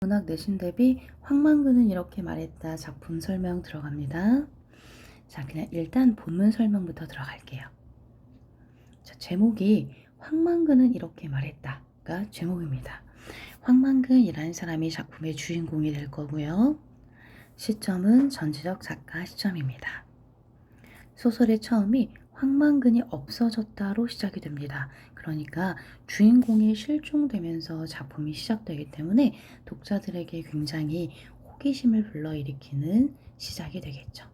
문학 내신 대비 황만근은 이렇게 말했다. 작품 설명 들어갑니다. 자, 그냥 일단 본문 설명부터 들어갈게요. 자, 제목이 황만근은 이렇게 말했다가 제목입니다. 황만근이라는 사람이 작품의 주인공이 될 거고요. 시점은 전지적 작가 시점입니다. 소설의 처음이 황만근이 없어졌다로 시작이 됩니다. 그러니까 주인공이 실종되면서 작품이 시작되기 때문에 독자들에게 굉장히 호기심을 불러일으키는 시작이 되겠죠.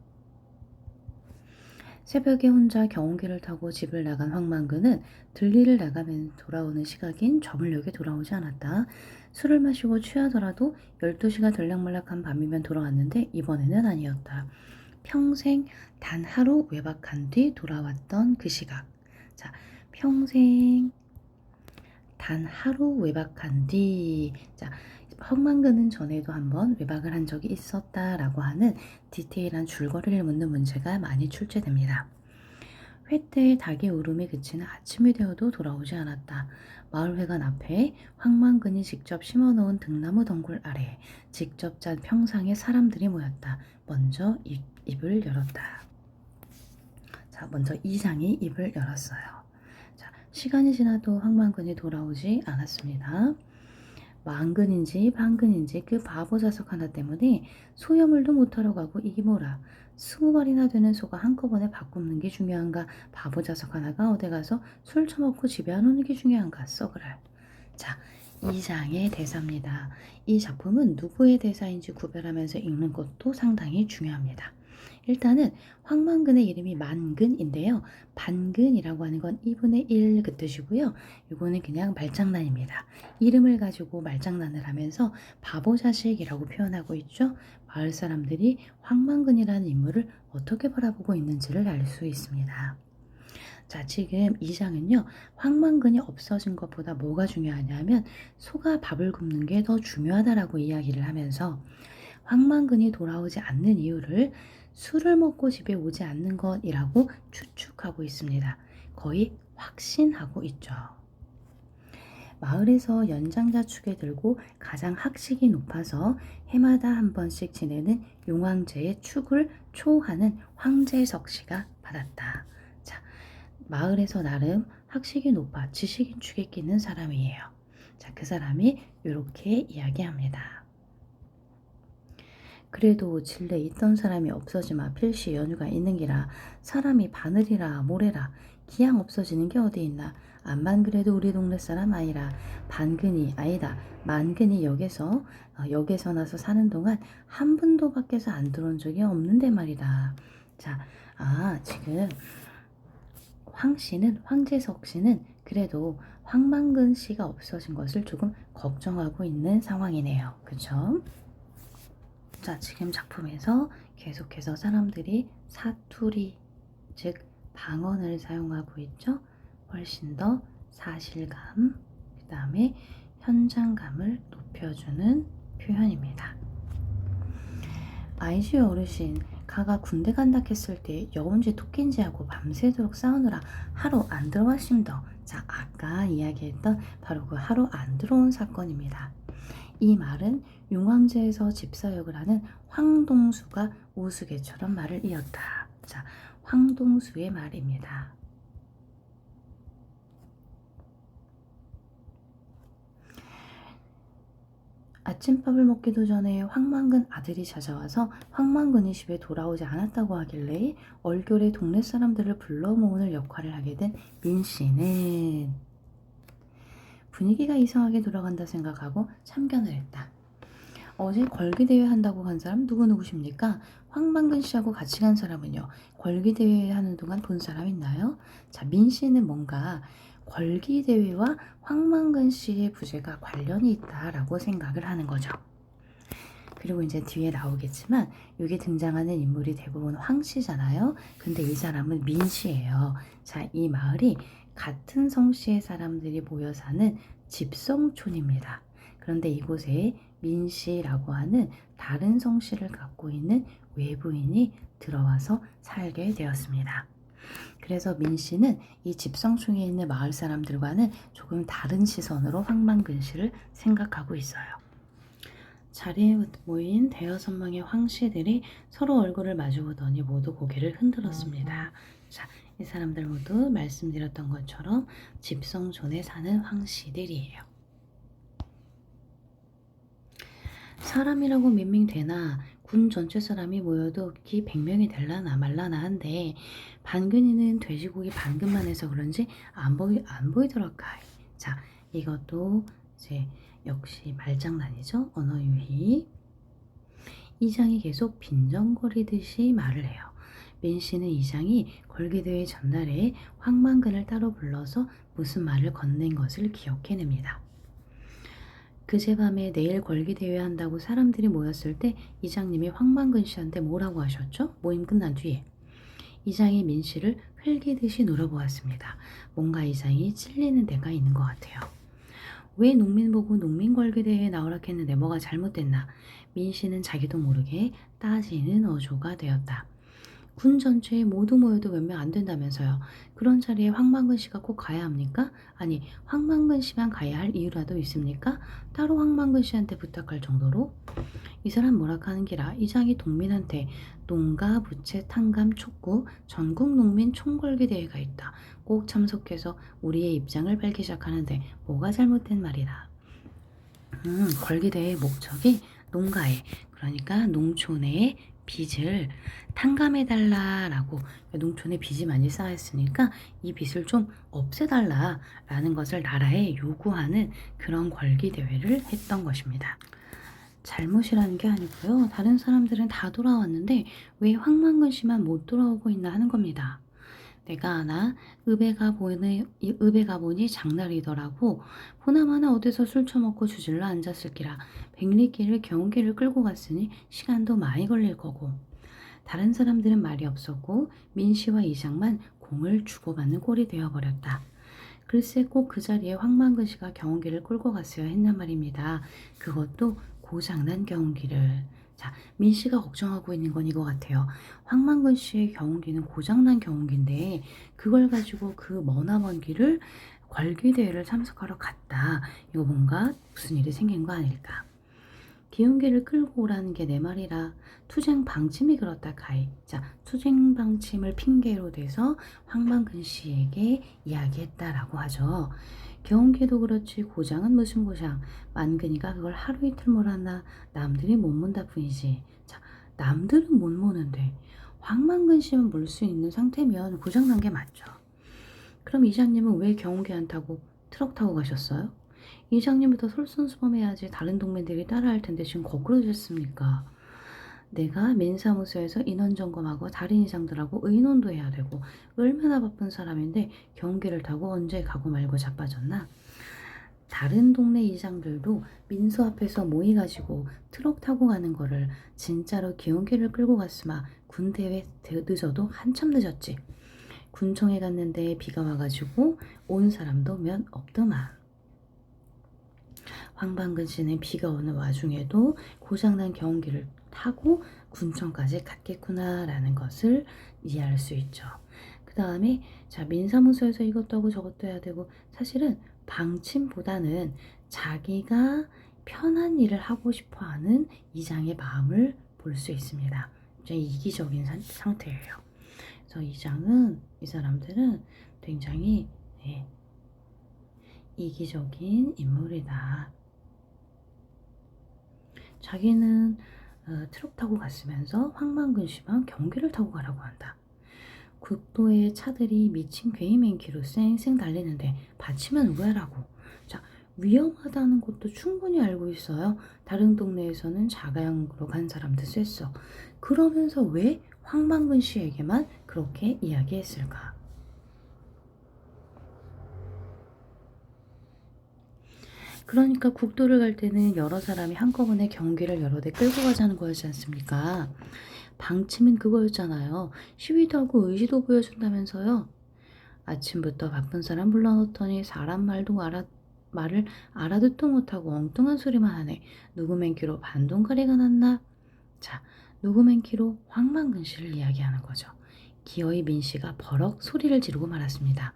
새벽에 혼자 경운기를 타고 집을 나간 황만근은 들리를 나가면 돌아오는 시각인 저물녘에 돌아오지 않았다. 술을 마시고 취하더라도 12시가 들락말락한 밤이면 돌아왔는데 이번에는 아니었다. 평생 단 하루 외박한 뒤 돌아왔던 그 시각. 자, 평생 단 하루 외박한 뒤. 자, 황만근은 전에도 한번 외박을 한 적이 있었다라고 하는 디테일한 줄거리를 묻는 문제가 많이 출제됩니다. 회때에 닭의 울음이 그치는 아침이 되어도 돌아오지 않았다. 마을회관 앞에 황만근이 직접 심어놓은 등나무 덩굴 아래 직접 짠 평상에 사람들이 모였다. 먼저 입을 열었다. 자, 먼저 이장이 입을 열었어요. 자, 시간이 지나도 황만근이 돌아오지 않았습니다. 만근인지 반근인지 그 바보 자석 하나 때문에 소염을도 못하러 가고 이게 뭐라 20마리나 되는 소가 한꺼번에 밥 굽는 게 중요한가 바보 자석 하나가 어디 가서 술 처먹고 집에 안 오는 게 중요한가 썩으랄. 자, 이 장의 대사입니다. 이 작품은 누구의 대사인지 구별하면서 읽는 것도 상당히 중요합니다. 일단은 황만근의 이름이 만근인데요. 반근이라고 하는 건 2분의 1 그 뜻이고요. 이거는 그냥 말장난입니다. 이름을 가지고 말장난을 하면서 바보자식이라고 표현하고 있죠. 마을 사람들이 황만근이라는 인물을 어떻게 바라보고 있는지를 알 수 있습니다. 자, 지금 이 장은요, 황만근이 없어진 것보다 뭐가 중요하냐면 소가 밥을 굽는 게 더 중요하다라고 이야기를 하면서 황만근이 돌아오지 않는 이유를 술을 먹고 집에 오지 않는 것이라고 추측하고 있습니다. 거의 확신하고 있죠. 마을에서 연장자축에 들고 가장 학식이 높아서 해마다 한 번씩 지내는 용왕제의 축을 초하는 황재석 씨가 받았다. 자, 마을에서 나름 학식이 높아 지식인 축에 끼는 사람이에요. 자, 그 사람이 이렇게 이야기합니다. 그래도 진래 있던 사람이 없어지마 필시 연유가 있는기라 사람이 바늘이라 모래라 기양 없어지는 게 어디 있나 암만 그래도 우리 동네 사람 아니라 반근이 아니다 만근이 역에서 나서 사는 동안 한 분도 밖에서 안 들어온 적이 없는데 말이다. 자, 지금 황재석 씨는 그래도 황만근 씨가 없어진 것을 조금 걱정하고 있는 상황이네요. 그쵸? 자, 지금 작품에서 계속해서 사람들이 사투리, 즉 방언을 사용하고 있죠. 훨씬 더 사실감, 그 다음에 현장감을 높여주는 표현입니다. 아이시오 어르신, 가가 군대 간다 했을 때 여운지 토끼인지 하고 밤새도록 싸우느라 하루 안 들어왔심더. 자, 아까 이야기했던 바로 그 하루 안 들어온 사건입니다. 이 말은 용왕제에서 집사 역을 하는 황동수가 우스개처럼 말을 이었다. 자, 황동수의 말입니다. 아침밥을 먹기도 전에 황만근 아들이 찾아와서 황만근이 집에 돌아오지 않았다고 하길래 얼결에 동네 사람들을 불러 모으는 역할을 하게 된 민씨는 분위기가 이상하게 돌아간다 생각하고 참견을 했다. 어제 걸기대회 한다고 간 사람 누구십니까? 황만근 씨하고 같이 간 사람은요. 걸기대회 하는 동안 본 사람 있나요? 자, 민 씨는 뭔가 걸기대회와 황만근 씨의 부재가 관련이 있다라고 생각을 하는 거죠. 그리고 이제 뒤에 나오겠지만 여기 등장하는 인물이 대부분 황 씨잖아요. 근데 이 사람은 민 씨예요. 자, 이 마을이 같은 성씨의 사람들이 모여 사는 집성촌입니다. 그런데 이곳에 민 씨라고 하는 다른 성씨를 갖고 있는 외부인이 들어와서 살게 되었습니다. 그래서 민 씨는 이 집성촌에 있는 마을 사람들과는 조금 다른 시선으로 황만근 씨를 생각하고 있어요. 자리에 모인 대여섯 명의 황씨들이 서로 얼굴을 마주보더니 모두 고개를 흔들었습니다. 자, 이 사람들 모두 말씀드렸던 것처럼 집성촌에 사는 황씨들이에요. 사람이라고 밍밍대나 군 전체 사람이 모여도 기 100명이 될라나 말라나 한데 반근이는 돼지고기 반근만 해서 그런지 안 보이더라까. 자, 이것도 이제 역시 말장난이죠. 언어 유희. 이장이 계속 빈정거리듯이 말을 해요. 민 씨는 이장이 걸기대회 전날에 황만근을 따로 불러서 무슨 말을 건넨 것을 기억해냅니다. 그제밤에 내일 걸기대회 한다고 사람들이 모였을 때 이장님이 황만근 씨한테 뭐라고 하셨죠? 모임 끝난 뒤에. 이장이 민 씨를 흘기듯이 노려보았습니다. 뭔가 이장이 찔리는 데가 있는 것 같아요. 왜 농민 보고 농민 걸기대회에 나오라 했는데 뭐가 잘못됐나? 민 씨는 자기도 모르게 따지는 어조가 되었다. 군 전체에 모두 모여도 몇 명 안 된다면서요. 그런 자리에 황만근 씨가 꼭 가야 합니까? 아니, 황만근 씨만 가야 할 이유라도 있습니까? 따로 황만근 씨한테 부탁할 정도로? 이 사람 뭐라 하는 기라 이장이 동민한테 농가, 부채, 탕감, 촉구, 전국 농민 총걸기 대회가 있다. 꼭 참석해서 우리의 입장을 밝기 시작하는데 뭐가 잘못된 말이다. 걸기 대회의 목적이 농가에, 그러니까 농촌에 빚을 탕감해달라라고, 농촌에 빚이 많이 쌓였으니까 이 빚을 좀 없애달라라는 것을 나라에 요구하는 그런 걸기대회를 했던 것입니다. 잘못이라는 게 아니고요. 다른 사람들은 다 돌아왔는데 왜 황만근 씨만 못 돌아오고 있나 하는 겁니다. 내가 아나 읍에 가보니 장날이더라고. 보나마나 어디서 술 처먹고 주질러 앉았을기라. 백리길을 경운길을 끌고 갔으니 시간도 많이 걸릴 거고. 다른 사람들은 말이 없었고 민씨와 이장만 공을 주고받는 꼴이 되어버렸다. 글쎄 꼭 그 자리에 황만근 씨가 경운기를 끌고 갔어야 했단 말입니다. 그것도 고장난 경운기를. 자, 민 씨가 걱정하고 있는 건 이거 같아요. 황만근 씨의 경운기는 고장난 경운기인데 그걸 가지고 그 머나먼 길을 걸기대회를 참석하러 갔다. 이거 뭔가 무슨 일이 생긴 거 아닐까. 기운기를 끌고 오라는 게 내 말이라. 투쟁 방침이 그렇다 카이. 자, 투쟁 방침을 핑계로 대서 황만근 씨에게 이야기했다라고 하죠. 경운기도 그렇지 고장은 무슨 고장. 만근이가 그걸 하루 이틀 몰았나. 남들이 못 문다 뿐이지. 자, 남들은 못 모는데 황만근 씨만 몰 수 있는 상태면 고장난 게 맞죠. 그럼 이장님은 왜 경운기 안 타고 트럭 타고 가셨어요? 이장님부터 솔선수범해야지 다른 동맹들이 따라할 텐데 지금 거꾸로 됐습니까? 내가 민사무소에서 인원 점검하고 다른 이장들하고 의논도 해야 되고 얼마나 바쁜 사람인데 경운기를 타고 언제 가고 말고 자빠졌나? 다른 동네 이장들도 민수 앞에서 모이가지고 트럭 타고 가는 거를 진짜로 기운기를 끌고 갔으마 군대회 늦어도 한참 늦었지. 군청에 갔는데 비가 와가지고 온 사람도 몇 없더만. 황방근 씨는 비가 오는 와중에도 고장난 경운기를 타고 군청까지 갔겠구나라는 것을 이해할 수 있죠. 그 다음에 자 민사무소에서 이것도 하고 저것도 해야 되고 사실은 방침보다는 자기가 편한 일을 하고 싶어하는 이장의 마음을 볼 수 있습니다. 굉장히 이기적인 상태예요. 그래서 이 사람들은 굉장히 이기적인 인물이다. 자기는 트럭 타고 갔으면서 황만근 씨만 경기를 타고 가라고 한다. 국도에 차들이 미친 괴이맹키로 쌩쌩 달리는데 받치면 우회라고. 자, 위험하다는 것도 충분히 알고 있어요. 다른 동네에서는 자가용으로 간 사람도 셌어. 그러면서 왜 황만근 씨에게만 그렇게 이야기했을까? 그러니까 국도를 갈 때는 여러 사람이 한꺼번에 경기를 여러 대 끌고 가자는 거였지 않습니까? 방침은 그거였잖아요. 시위도 하고 의지도 보여준다면서요. 아침부터 바쁜 사람 불러놓더니 사람 말을 알아듣도 못하고 엉뚱한 소리만 하네. 누구 맨키로 반동가리가 났나? 자, 누구 맨키로 황만근 씨를 이야기하는 거죠. 기어이 민 씨가 버럭 소리를 지르고 말았습니다.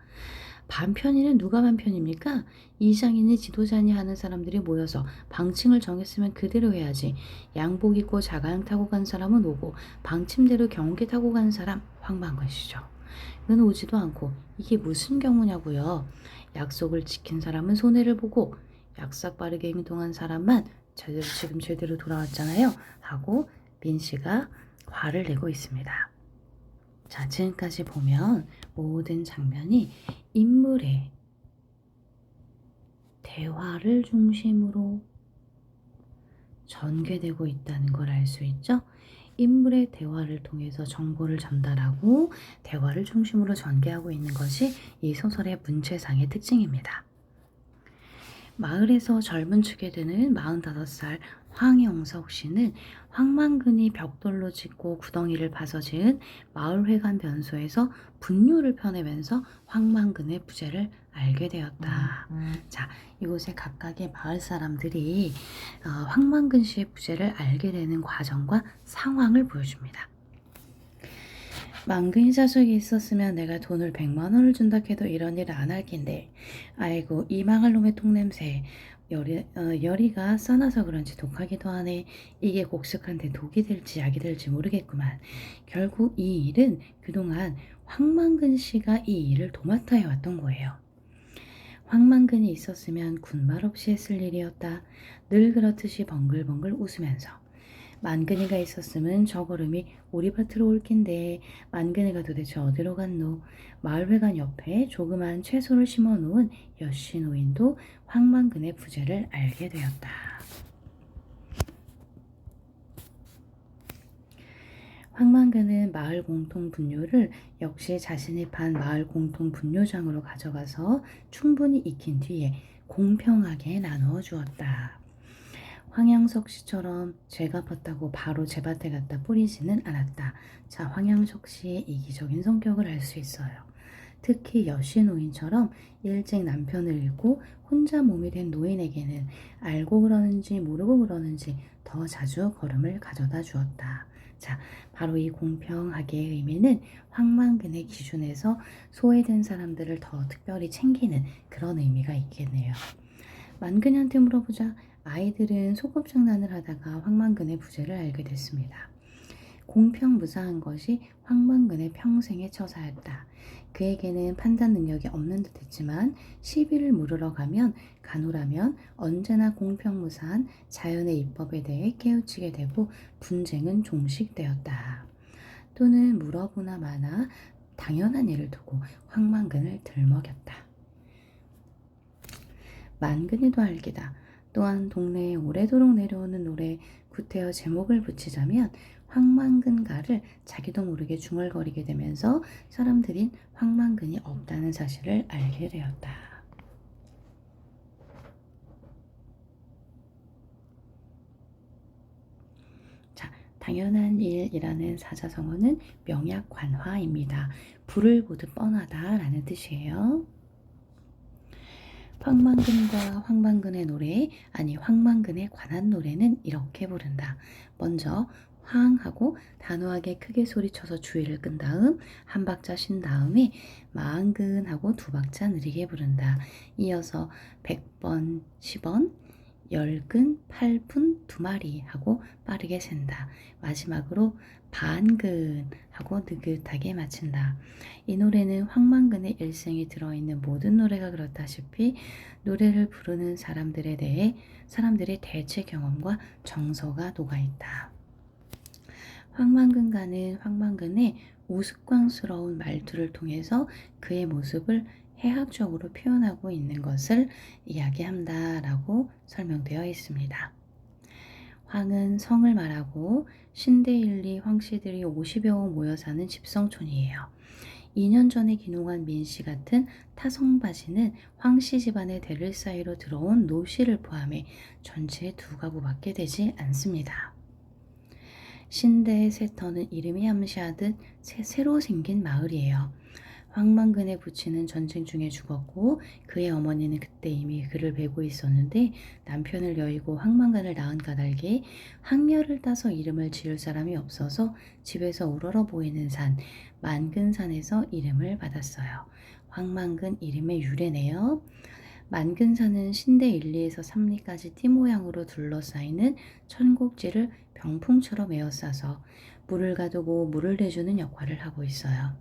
반편이는 누가 반편입니까? 이장이니 지도자니 하는 사람들이 모여서 방침을 정했으면 그대로 해야지. 양복 입고 자가용 타고 간 사람은 오고 방침대로 경운기 타고 간 사람 황망근 씨죠. 은 오지도 않고 이게 무슨 경우냐고요. 약속을 지킨 사람은 손해를 보고 약속 빠르게 행동한 사람만 지금 제대로 돌아왔잖아요. 하고 민 씨가 화를 내고 있습니다. 자, 지금까지 보면 모든 장면이 인물의 대화를 중심으로 전개되고 있다는 걸 알 수 있죠? 인물의 대화를 통해서 정보를 전달하고 대화를 중심으로 전개하고 있는 것이 이 소설의 문체상의 특징입니다. 마을에서 젊은 축에 드는 45살 황영석 씨는 황만근이 벽돌로 짓고 구덩이를 파서 지은 마을회관 변소에서 분유를 펴내면서 황만근의 부재를 알게 되었다. 자, 이곳에 각각의 마을 사람들이 황만근 씨의 부재를 알게 되는 과정과 상황을 보여줍니다. 만근이 자식이 있었으면 내가 돈을 100만 원을 준다 해도 이런 일을 안 할 낀데. 아이고 이 망할 놈의 똥냄새. 열이가 싸나서 그런지 독하기도 하네. 이게 곡식한테 독이 될지 약이 될지 모르겠구만. 결국 이 일은 그동안 황만근 씨가 이 일을 도맡아 해왔던 거예요. 황만근이 있었으면 군말 없이 했을 일이었다. 늘 그렇듯이 벙글벙글 웃으면서. 만근이가 있었으면 저 걸음이 우리 밭으로 올 낀데 만근이가 도대체 어디로 갔노? 마을회관 옆에 조그만 채소를 심어놓은 여씨 노인도 황만근의 부재를 알게 되었다. 황만근은 마을 공통 분뇨를 역시 자신이 판 마을 공통 분뇨장으로 가져가서 충분히 익힌 뒤에 공평하게 나누어 주었다. 황양석 씨처럼 제가 팠다고 바로 제 밭에 갖다 뿌리지는 않았다. 자, 황양석 씨의 이기적인 성격을 알 수 있어요. 특히 여씨 노인처럼 일찍 남편을 잃고 혼자 몸이 된 노인에게는 알고 그러는지 모르고 그러는지 더 자주 걸음을 가져다 주었다. 자, 바로 이 공평하게의 의미는 황만근의 기준에서 소외된 사람들을 더 특별히 챙기는 그런 의미가 있겠네요. 만근이한테 물어보자. 아이들은 소꿉장난을 하다가 황만근의 부재를 알게 됐습니다. 공평무사한 것이 황만근의 평생의 처사였다. 그에게는 판단 능력이 없는 듯 했지만 시비를 물으러 가면 가노라면 언제나 공평무사한 자연의 입법에 대해 깨우치게 되고 분쟁은 종식되었다. 또는 물어보나 마나 당연한 일을 두고 황만근을 들먹였다. 만근이도 알기다. 또한 동네에 오래도록 내려오는 노래 구태여 제목을 붙이자면 황만근가를 자기도 모르게 중얼거리게 되면서 사람들인 황만근이 없다는 사실을 알게 되었다. 자, 당연한 일이라는 사자성어는 명약관화입니다. 불을 보듯 뻔하다 라는 뜻이에요. 황만근과 황만근의 노래, 아니 황만근에 관한 노래는 이렇게 부른다. 먼저 황하고 단호하게 크게 소리쳐서 주의를 끈 다음 한 박자 쉰 다음에 만근하고 두 박자 느리게 부른다. 이어서 100번, 10번, 10근, 8분, 2마리 하고 빠르게 센다. 마지막으로 반근 하고 느긋하게 마친다. 이 노래는 황만근의 일생이 들어있는 모든 노래가 그렇다시피 노래를 부르는 사람들에 대해 사람들의 대체 경험과 정서가 녹아있다. 황만근가는 황만근의 우스꽝스러운 말투를 통해서 그의 모습을 해학적으로 표현하고 있는 것을 이야기한다 라고 설명되어 있습니다. 황은 성을 말하고 신대일리 황씨들이 50여호 모여 사는 집성촌이에요. 2년 전에 기농한 민씨 같은 타성바지는 황씨 집안의 대를 사이로 들어온 노씨를 포함해 전체 2가구밖에 되지 않습니다. 신대의 세터는 이름이 암시하듯 새로 생긴 마을이에요. 황만근의 부친은 전쟁 중에 죽었고 그의 어머니는 그때 이미 그를 베고 있었는데 남편을 여의고 황만근을 낳은 까닭에 황녀를 따서 이름을 지을 사람이 없어서 집에서 우러러 보이는 산 만근산에서 이름을 받았어요. 황만근 이름의 유래네요. 만근산은 신대 1, 2에서 3리까지 띠 모양으로 둘러싸이는 천곡지를 병풍처럼 에워싸서 물을 가두고 물을 내주는 역할을 하고 있어요.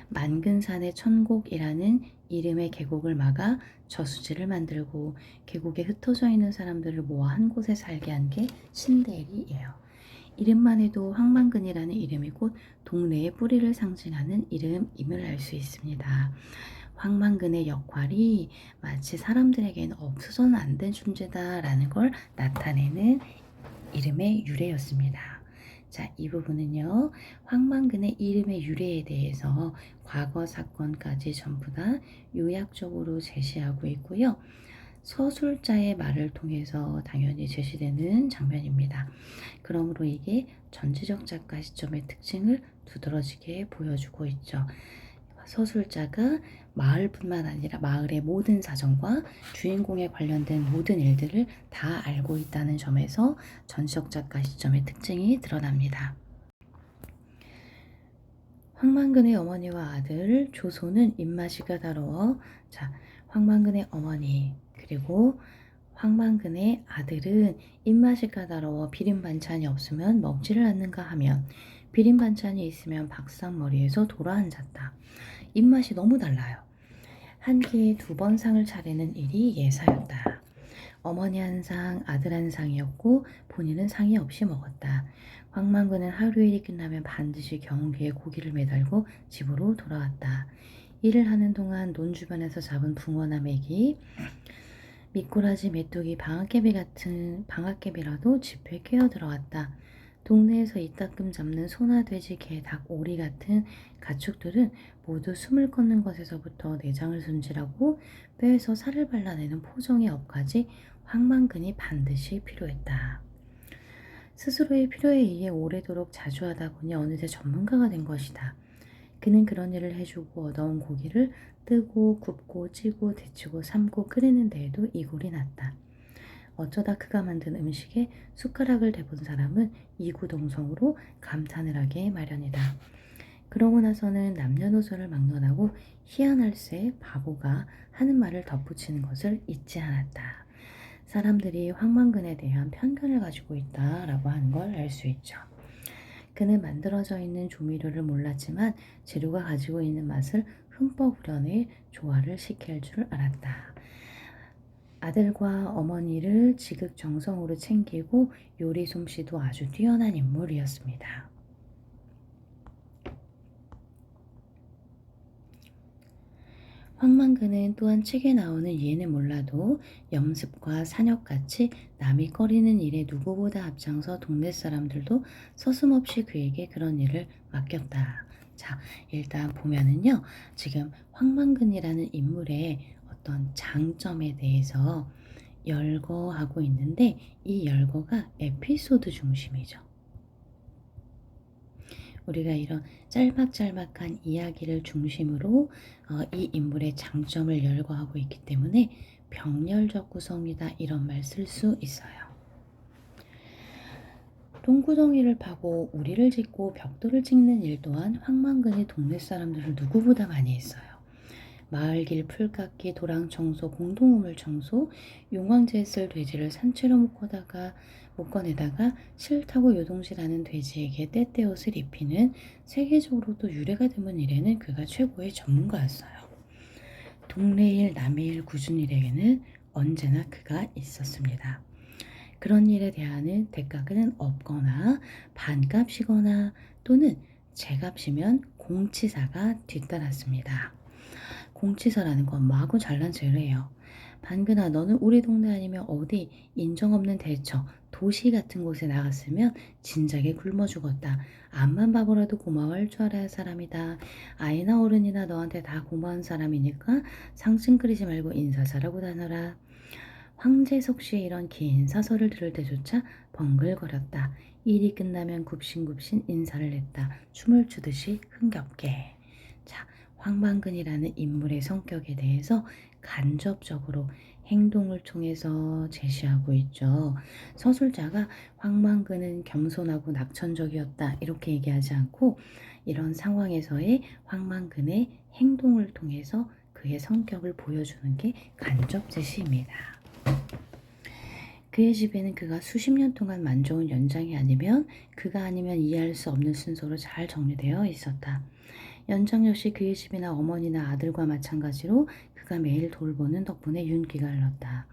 만근산의 천곡이라는 이름의 계곡을 막아 저수지를 만들고 계곡에 흩어져 있는 사람들을 모아 한 곳에 살게 한 게 신대리예요. 이름만 해도 황만근이라는 이름이 곧 동네의 뿌리를 상징하는 이름임을 알 수 있습니다. 황만근의 역할이 마치 사람들에겐 없어서는 안 된 존재다라는 걸 나타내는 이름의 유래였습니다. 자, 이 부분은요, 황만근의 이름의 유래에 대해서 과거 사건까지 전부 다 요약적으로 제시하고 있고요. 서술자의 말을 통해서 당연히 제시되는 장면입니다. 그러므로 이게 전지적 작가 시점의 특징을 두드러지게 보여주고 있죠. 서술자가 마을뿐만 아니라 마을의 모든 사정과 주인공에 관련된 모든 일들을 다 알고 있다는 점에서 전지적 작가 시점의 특징이 드러납니다. 황만근의 어머니와 아들 조소는 입맛이 까다로워 황만근의 어머니 그리고 황만근의 아들은 입맛이 까다로워 비린 반찬이 없으면 먹지를 않는가 하면 비린 반찬이 있으면 박상머리에서 돌아앉았다. 입맛이 너무 달라요. 한 끼에 2번 상을 차리는 일이 예사였다. 어머니 한 상, 아들 한 상이었고 본인은 상이 없이 먹었다. 황만근은 하루 일이 끝나면 반드시 경운기에 고기를 매달고 집으로 돌아왔다. 일을 하는 동안 논 주변에서 잡은 붕어나 메기, 미꾸라지, 메뚜기, 방앗개비라도 집에 끼어 들어왔다. 동네에서 이따금 잡는 소나 돼지, 개, 닭, 오리 같은 가축들은 모두 숨을 걷는 것에서부터 내장을 손질하고 뼈에서 살을 발라내는 포정의 업까지 황만근이 반드시 필요했다. 스스로의 필요에 의해 오래도록 자주 하다 보니 어느새 전문가가 된 것이다. 그는 그런 일을 해주고 얻어온 고기를 뜨고 굽고 찌고 데치고 삶고 끓이는 데에도 이골이 났다. 어쩌다 그가 만든 음식에 숟가락을 대본 사람은 이구동성으로 감탄을 하게 마련이다. 그러고 나서는 남녀노소를 막론하고 희한할세 바보가 하는 말을 덧붙이는 것을 잊지 않았다. 사람들이 황만근에 대한 편견을 가지고 있다라고 하는 걸 알 수 있죠. 그는 만들어져 있는 조미료를 몰랐지만 재료가 가지고 있는 맛을 흠뻑 우려내 조화를 시킬 줄 알았다. 아들과 어머니를 지극정성으로 챙기고 요리 솜씨도 아주 뛰어난 인물이었습니다. 황만근은 또한 책에 나오는 예는 몰라도 염습과 산역같이 남이 꺼리는 일에 누구보다 앞장서 동네 사람들도 서슴없이 그에게 그런 일을 맡겼다. 자, 일단 보면은요, 지금 황만근이라는 인물의 어떤 장점에 대해서 열거하고 있는데 이 열거가 에피소드 중심이죠. 우리가 이런 짤막짤막한 이야기를 중심으로 이 인물의 장점을 열거하고 있기 때문에 병렬적 구성이다 이런 말 쓸 수 있어요. 똥구덩이를 파고 우리를 짓고 벽돌을 찍는 일 또한 황만근이 동네 사람들을 누구보다 많이 했어요. 마을길 풀깎기, 도랑 청소, 공동우물 청소, 용왕제에 쓸 돼지를 산채로 묶어내다가 싫다고 요동질하는 돼지에게 떼떼옷을 입히는 세계적으로도 유래가 드문 일에는 그가 최고의 전문가였어요. 동네일, 남일, 구준일에게는 언제나 그가 있었습니다. 그런 일에 대한 대가는 없거나 반값이거나 또는 제값이면 공치사가 뒤따랐습니다. 공치사라는 건 마구 잘난 죄래요. 반근아, 너는 우리 동네 아니면 어디 인정 없는 대처, 도시 같은 곳에 나갔으면 진작에 굶어 죽었다. 암만 바보라도 고마워할 줄 알아야 사람이다. 아이나 어른이나 너한테 다 고마운 사람이니까 상승 끓이지 말고 인사 잘하고 다녀라. 황재석 씨의 이런 긴 사설을 들을 때조차 벙글거렸다. 일이 끝나면 굽신굽신 인사를 했다. 춤을 추듯이 흥겹게. 자, 황만근이라는 인물의 성격에 대해서 간접적으로 행동을 통해서 제시하고 있죠. 서술자가 황만근은 겸손하고 낙천적이었다 이렇게 얘기하지 않고 이런 상황에서의 황만근의 행동을 통해서 그의 성격을 보여주는 게 간접 제시입니다. 그의 집에는 그가 수십 년 동안 만져온 연장이 아니면 그가 아니면 이해할 수 없는 순서로 잘 정리되어 있었다. 연장 역시 그의 집이나 어머니나 아들과 마찬가지로 그가 매일 돌보는 덕분에 윤기가 흘렀다.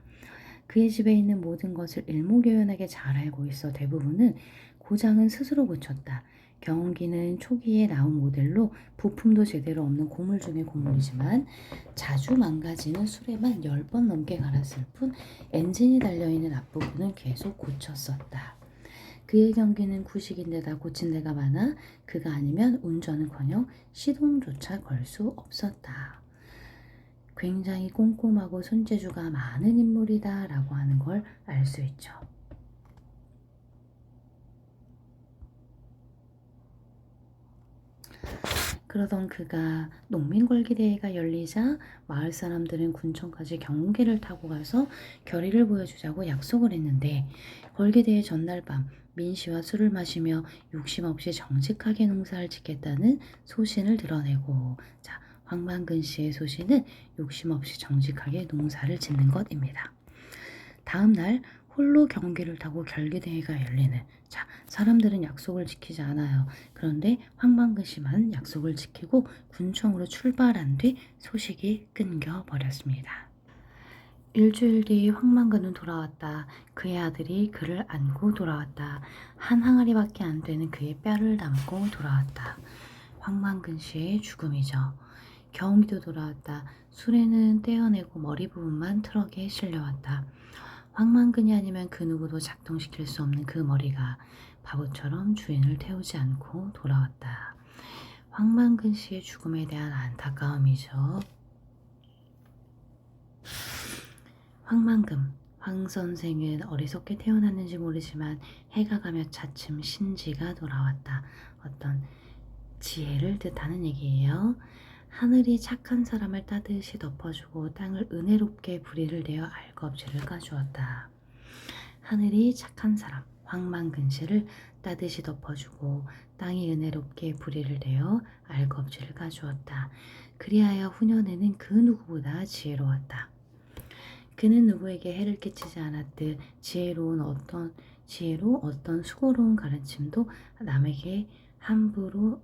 그의 집에 있는 모든 것을 일목요연하게 잘 알고 있어 대부분은 고장은 스스로 고쳤다. 경운기는 초기에 나온 모델로 부품도 제대로 없는 고물 중의 고물이지만 자주 망가지는 수레만 10번 넘게 갈았을 뿐 엔진이 달려있는 앞부분은 계속 고쳤었다. 그의 경기는 구식인데다 고친 데가 많아 그가 아니면 운전은커녕 시동조차 걸 수 없었다. 굉장히 꼼꼼하고 손재주가 많은 인물이다 라고 하는 걸 알 수 있죠. 그러던 그가 농민궐기대회가 열리자 마을 사람들은 군청까지 경운기를 타고 가서 결의를 보여주자고 약속을 했는데 걸기대회 전날 밤 민씨와 술을 마시며 욕심 없이 정직하게 농사를 짓겠다는 소신을 드러내고 황만근 씨의 소신은 욕심 없이 정직하게 농사를 짓는 것입니다. 다음 날 홀로 경운기를 타고 결기대회가 열리는 사람들은 약속을 지키지 않아요. 그런데 황만근 씨만 약속을 지키고 군청으로 출발한 뒤 소식이 끊겨버렸습니다. 일주일 뒤 황만근은 돌아왔다. 그의 아들이 그를 안고 돌아왔다. 한 항아리밖에 안 되는 그의 뼈를 담고 돌아왔다. 황만근 씨의 죽음이죠. 경운기도 돌아왔다. 수레는 떼어내고 머리 부분만 트럭에 실려왔다. 황만근이 아니면 그 누구도 작동시킬 수 없는 그 머리가 바보처럼 주인을 태우지 않고 돌아왔다. 황만근 씨의 죽음에 대한 안타까움이죠. 황만근, 황 선생은 어리석게 태어났는지 모르지만 해가 가며 차츰 신지가 돌아왔다. 어떤 지혜를 뜻하는 얘기예요. 하늘이 착한 사람을 따뜻이 덮어주고 땅을 은혜롭게 부리를 내어 알겁지를 까주었다. 하늘이 착한 사람 황만근 씨를 따뜻이 덮어주고 땅이 은혜롭게 부리를 내어 알겁지를 까주었다. 그리하여 후년에는 그 누구보다 지혜로웠다. 그는 누구에게 해를 끼치지 않았듯 지혜로 어떤 수고로운 가르침도 남에게 함부로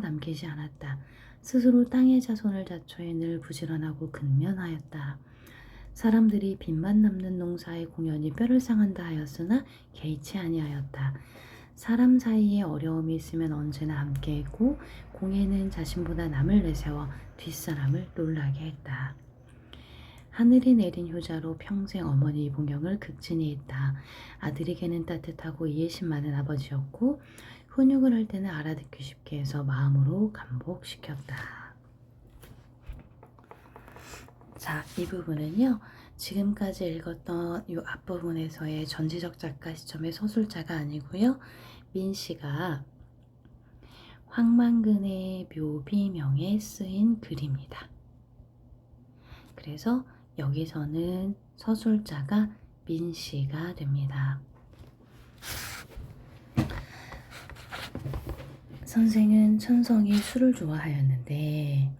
남기지 않았다. 스스로 땅의 자손을 자처해 늘 부지런하고 근면하였다. 사람들이 빚만 남는 농사의 공연이 뼈를 상한다 하였으나 개의치 아니하였다. 사람 사이에 어려움이 있으면 언제나 함께했고 공에는 자신보다 남을 내세워 뒷사람을 놀라게 했다. 하늘이 내린 효자로 평생 어머니 이봉영을 극진히 했다. 아들에게는 따뜻하고 이해심 많은 아버지였고 훈육을 할 때는 알아듣기 쉽게 해서 마음으로 감복시켰다. 이 부분은요. 지금까지 읽었던 이 앞부분에서의 전지적 작가 시점의 서술자가 아니고요. 민씨가 황만근의 묘비명에 쓰인 글입니다. 그래서 여기서는 서술자가 민씨가 됩니다. 선생은 천성이 술을 좋아하였는데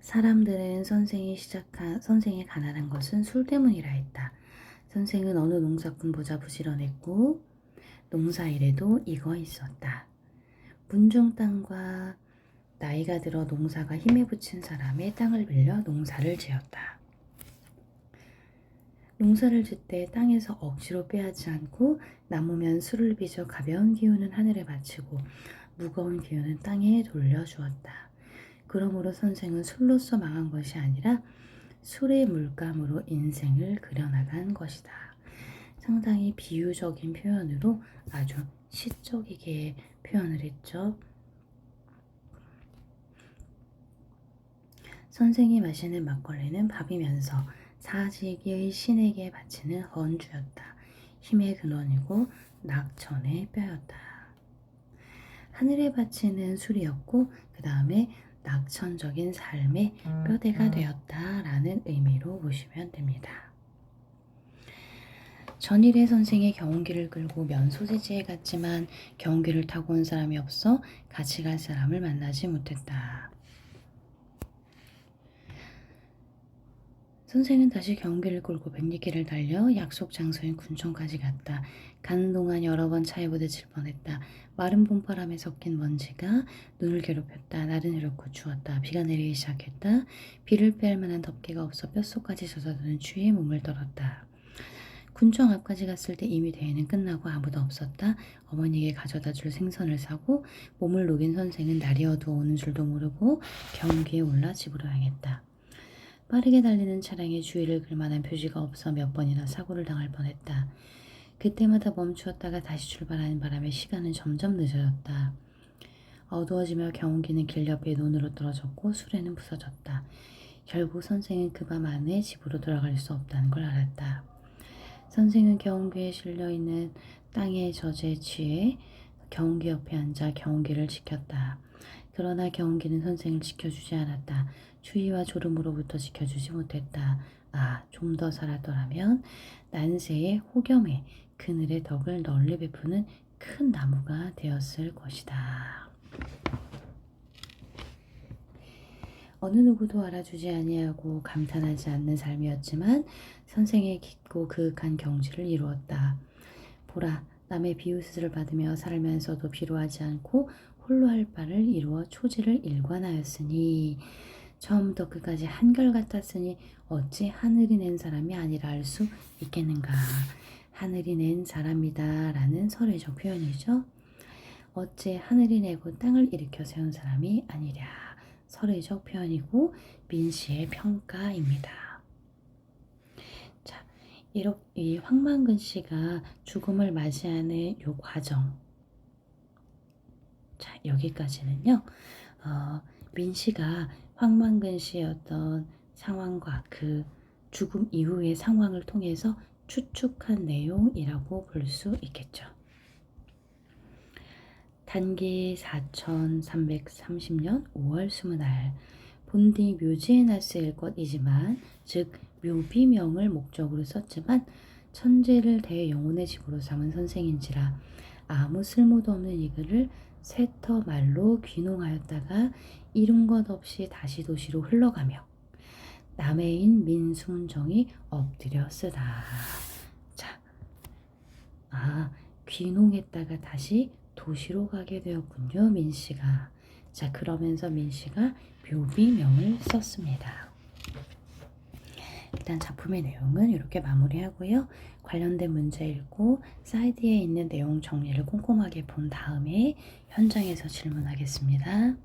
사람들은 선생이 가난한 것은 술 때문이라 했다. 선생은 어느 농사꾼보다 부지런했고 농사일에도 익어 있었다. 문중 땅과 나이가 들어 농사가 힘에 부친 사람의 땅을 빌려 농사를 지었다. 농사를 짓때 땅에서 억지로 빼앗지 않고 남으면 술을 빚어 가벼운 기운은 하늘에 바치고 무거운 기운은 땅에 돌려주었다. 그러므로 선생은 술로서 망한 것이 아니라 술의 물감으로 인생을 그려나간 것이다. 상당히 비유적인 표현으로 아주 시적이게 표현을 했죠. 선생이 마시는 막걸리는 밥이면서 사직의 신에게 바치는 헌주였다. 힘의 근원이고 낙천의 뼈였다. 하늘에 바치는 술이었고 그 다음에 낙천적인 삶의 뼈대가 되었다라는 의미로 보시면 됩니다. 전일의 선생이 경운기를 끌고 면소재지에 갔지만 경운기를 타고 온 사람이 없어 같이 갈 사람을 만나지 못했다. 선생은 다시 경운기를 끌고 백리길을 달려 약속 장소인 군청까지 갔다. 가는 동안 여러 번 차에 부딪힐 뻔했다. 마른 봄바람에 섞인 먼지가 눈을 괴롭혔다. 날은 이렇고 추웠다. 비가 내리기 시작했다. 비를 빼할 만한 덮개가 없어 뼛속까지 젖어드는 추위에 몸을 떨었다. 군청 앞까지 갔을 때 이미 대회는 끝나고 아무도 없었다. 어머니에게 가져다 줄 생선을 사고 몸을 녹인 선생은 날이 어두워오는 줄도 모르고 경운기에 올라 집으로 향했다. 빠르게 달리는 차량에 주의를 끌 만한 표지가 없어 몇 번이나 사고를 당할 뻔했다. 그때마다 멈추었다가 다시 출발하는 바람에 시간은 점점 늦어졌다. 어두워지며 경운기는 길 옆에 논으로 떨어졌고 수레는 부서졌다. 결국 선생은 그 밤 안에 집으로 돌아갈 수 없다는 걸 알았다. 선생은 경운기에 실려있는 땅의 젖에 취해 경운기 옆에 앉아 경운기를 지켰다. 그러나 경운기는 선생을 지켜주지 않았다. 추위와 졸음으로부터 지켜주지 못했다. 아, 좀 더 살았더라면 난세의 혹염에 그늘의 덕을 널리 베푸는 큰 나무가 되었을 것이다. 어느 누구도 알아주지 아니하고 감탄하지 않는 삶이었지만 선생의 깊고 그윽한 경지를 이루었다. 보라, 남의 비웃음을 받으며 살면서도 비로하지 않고 홀로 할 바를 이루어 초지를 일관하였으니 처음부터 끝까지 한결같았으니 어찌 하늘이 낸 사람이 아니라 할 수 있겠는가. 하늘이 낸 사람이다 라는 설의적 표현이죠. 어찌 하늘이 내고 땅을 일으켜 세운 사람이 아니랴. 설의적 표현이고 민씨의 평가입니다. 자, 이 황만근 씨가 죽음을 맞이하는 이 과정. 자, 여기까지는요. 민씨가 황만근 씨의 어떤 상황과 그 죽음 이후의 상황을 통해서 추측한 내용이라고 볼 수 있겠죠. 단기 4330년 5월 20날 본디 묘지에 낯쓰일 것이지만 즉 묘비명을 목적으로 썼지만 천재를 대영혼의 집으로 삼은 선생인지라 아무 쓸모도 없는 이 글을 새터 말로 귀농하였다가 이룬 것 없이 다시 도시로 흘러가며 남해인 민순정이 엎드려 쓰다. 자, 귀농했다가 다시 도시로 가게 되었군요, 민씨가. 자, 그러면서 민씨가 묘비명을 썼습니다. 일단 작품의 내용은 이렇게 마무리하고요. 관련된 문제 읽고 사이드에 있는 내용 정리를 꼼꼼하게 본 다음에 현장에서 질문하겠습니다.